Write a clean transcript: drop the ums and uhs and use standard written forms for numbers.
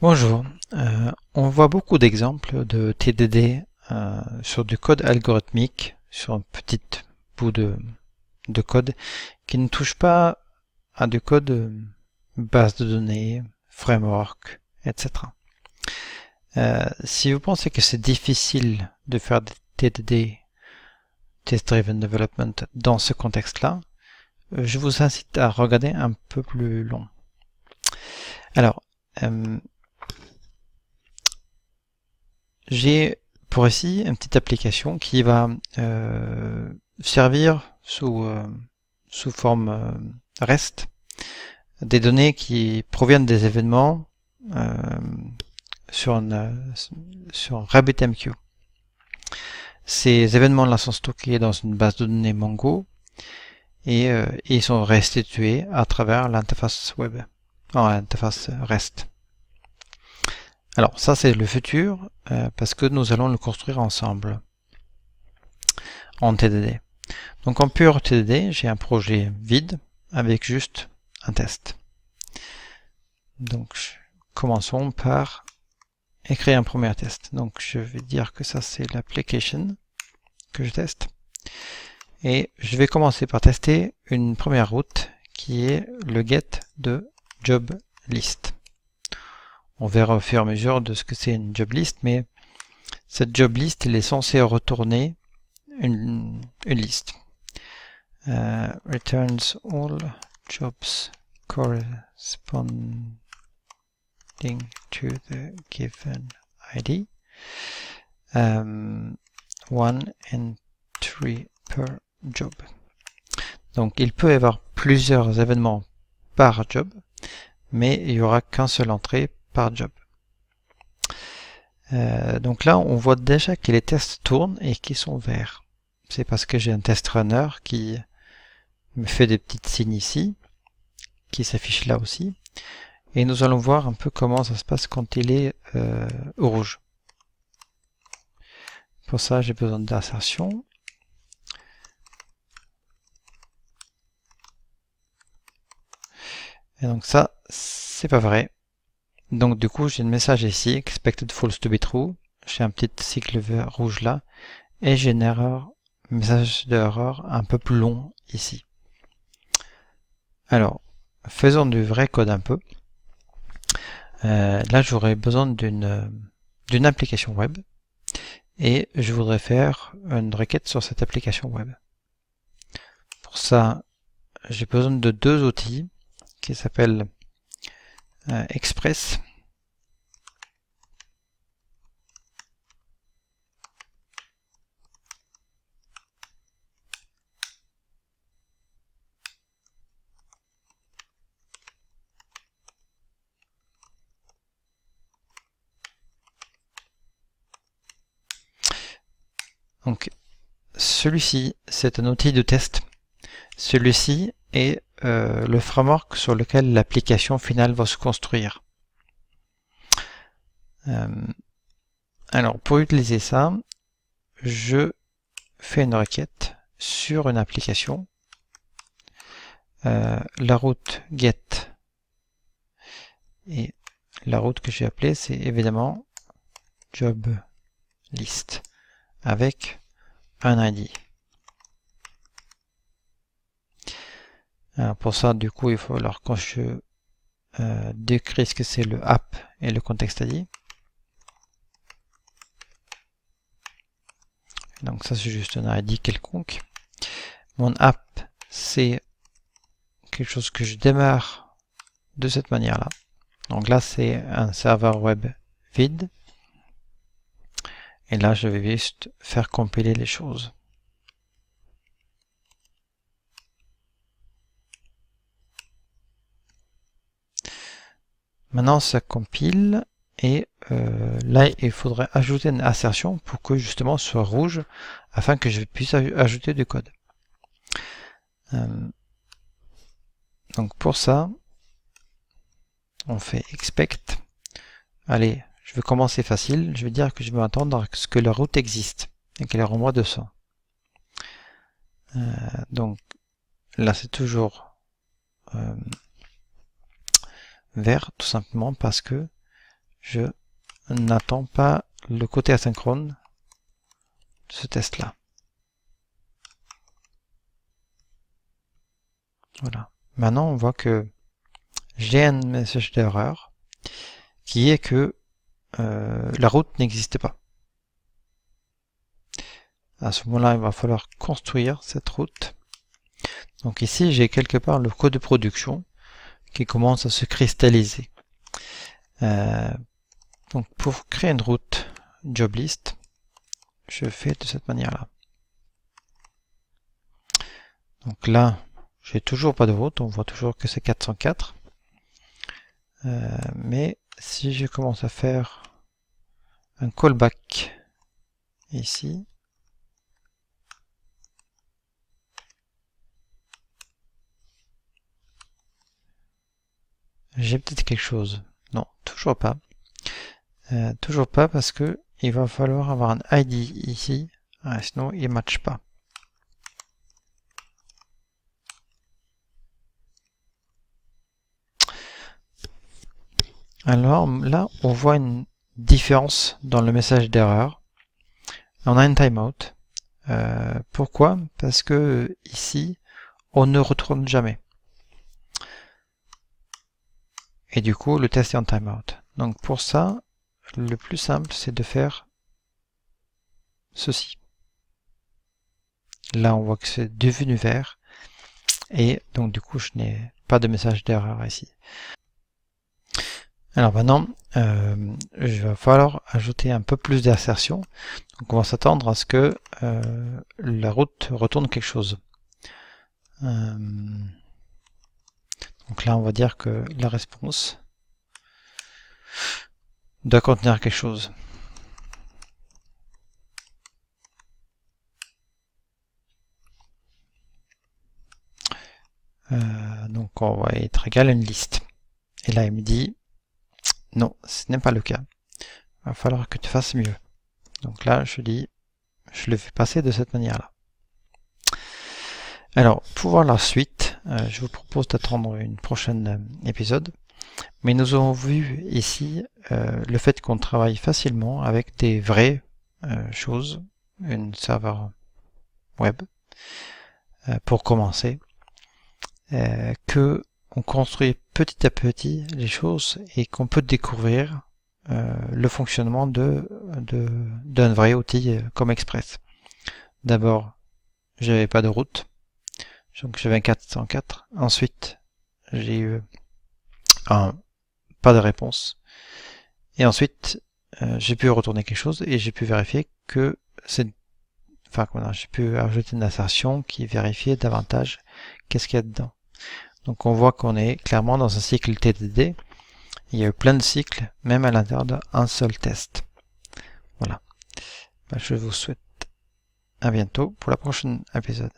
Bonjour, on voit beaucoup d'exemples de TDD sur du code algorithmique, sur un petit bout de code qui ne touche pas à du code base de données, framework, etc. Si vous pensez que c'est difficile de faire des TDD, Test Driven Development, dans ce contexte-là, je vous incite à regarder un peu plus long. Alors, j'ai pour ici une petite application qui va servir sous forme REST des données qui proviennent des événements sur un RabbitMQ. Ces événements-là sont stockés dans une base de données Mongo et ils sont restitués à travers l'interface web, l'interface REST. Alors ça c'est le futur parce que nous allons le construire ensemble en TDD. Donc en pur TDD, j'ai un projet vide avec juste un test. Donc commençons par écrire un premier test. Donc je vais dire que ça c'est l'application que je teste. Et je vais commencer par tester une première route qui est le get de job list. On verra au fur et à mesure de ce que c'est une job list, mais cette job list elle est censée retourner une liste. Returns all jobs corresponding to the given ID. 1 entry per job. Donc il peut y avoir plusieurs événements par job, mais il n'y aura qu'un seul entrée par job. Donc là, on voit déjà que les tests tournent et qu'ils sont verts. C'est parce que j'ai un test runner qui me fait des petites signes ici, qui s'affiche là aussi. Et nous allons voir un peu comment ça se passe quand il est au rouge. Pour ça, j'ai besoin d'insertion. Et donc ça, c'est pas vrai. Donc du coup, j'ai un message ici, expected false to be true. J'ai un petit cycle vert rouge là. Et j'ai une erreur, message d'erreur un peu plus long ici. Alors, faisons du vrai code un peu. Là, j'aurais besoin d'une application web. Et je voudrais faire une requête sur cette application web. Pour ça, j'ai besoin de deux outils qui s'appellent Express Donc, celui-ci, c'est un outil de test. Celui-ci est le framework sur lequel l'application finale va se construire. Alors, pour utiliser ça, je fais une requête sur une application. La route get et la route que j'ai appelée, c'est évidemment job list avec un ID. Alors pour ça, du coup, il faut alors quand je décris ce que c'est le app et le context ID. Donc ça, c'est juste un ID quelconque. Mon app, c'est quelque chose que je démarre de cette manière-là. Donc là, c'est un serveur web vide. Et là, je vais juste faire compiler les choses. Maintenant, ça compile et là, il faudrait ajouter une assertion pour que justement ce soit rouge afin que je puisse ajouter du code. Donc pour ça, on fait expect. Allez, je vais commencer facile. Je vais dire que je vais attendre à ce que la route existe et qu'elle renvoie 200. Donc là, c'est toujours vert, tout simplement parce que je n'attends pas le côté asynchrone de ce test-là. Voilà. Maintenant, on voit que j'ai un message d'erreur qui est que la route n'existe pas. À ce moment-là, il va falloir construire cette route. Donc ici, j'ai quelque part le code de production qui commence à se cristalliser. Donc pour créer une route job list, je fais de cette manière-là. Donc là, j'ai toujours pas de route, on voit toujours que c'est 404. Mais si je commence à faire un callback ici, j'ai peut-être quelque chose. Non, toujours pas. Toujours pas parce que il va falloir avoir un ID ici, sinon il ne matche pas. Alors là, on voit une différence dans le message d'erreur. On a une timeout. Pourquoi? Parce que ici, on ne retourne jamais. Et du coup, le test est en timeout. Donc pour ça, le plus simple, c'est de faire ceci. Là, on voit que c'est devenu vert. Et donc du coup, je n'ai pas de message d'erreur ici. Alors maintenant, il va falloir ajouter un peu plus d'assertion. Donc on va s'attendre à ce que la route retourne quelque chose. Donc là, on va dire que la réponse doit contenir quelque chose. Donc on va être égal à une liste. Et là, il me dit non, ce n'est pas le cas. Il va falloir que tu fasses mieux. Donc là, je le fais passer de cette manière-là. Alors, pour voir la suite, je vous propose d'attendre une prochaine épisode. Mais nous avons vu ici le fait qu'on travaille facilement avec des vraies choses, un serveur web, pour commencer, que on construit petit à petit les choses et qu'on peut découvrir le fonctionnement d'un vrai outil comme Express. D'abord, j'avais pas de route, donc j'avais un 404. Ensuite, j'ai eu pas de réponse. Et ensuite, j'ai pu retourner quelque chose et j'ai pu vérifier que j'ai pu ajouter une assertion qui vérifiait davantage qu'est-ce qu'il y a dedans. Donc on voit qu'on est clairement dans un cycle TDD. Il y a eu plein de cycles, même à l'intérieur d'un seul test. Voilà. Je vous souhaite à bientôt pour la prochaine épisode.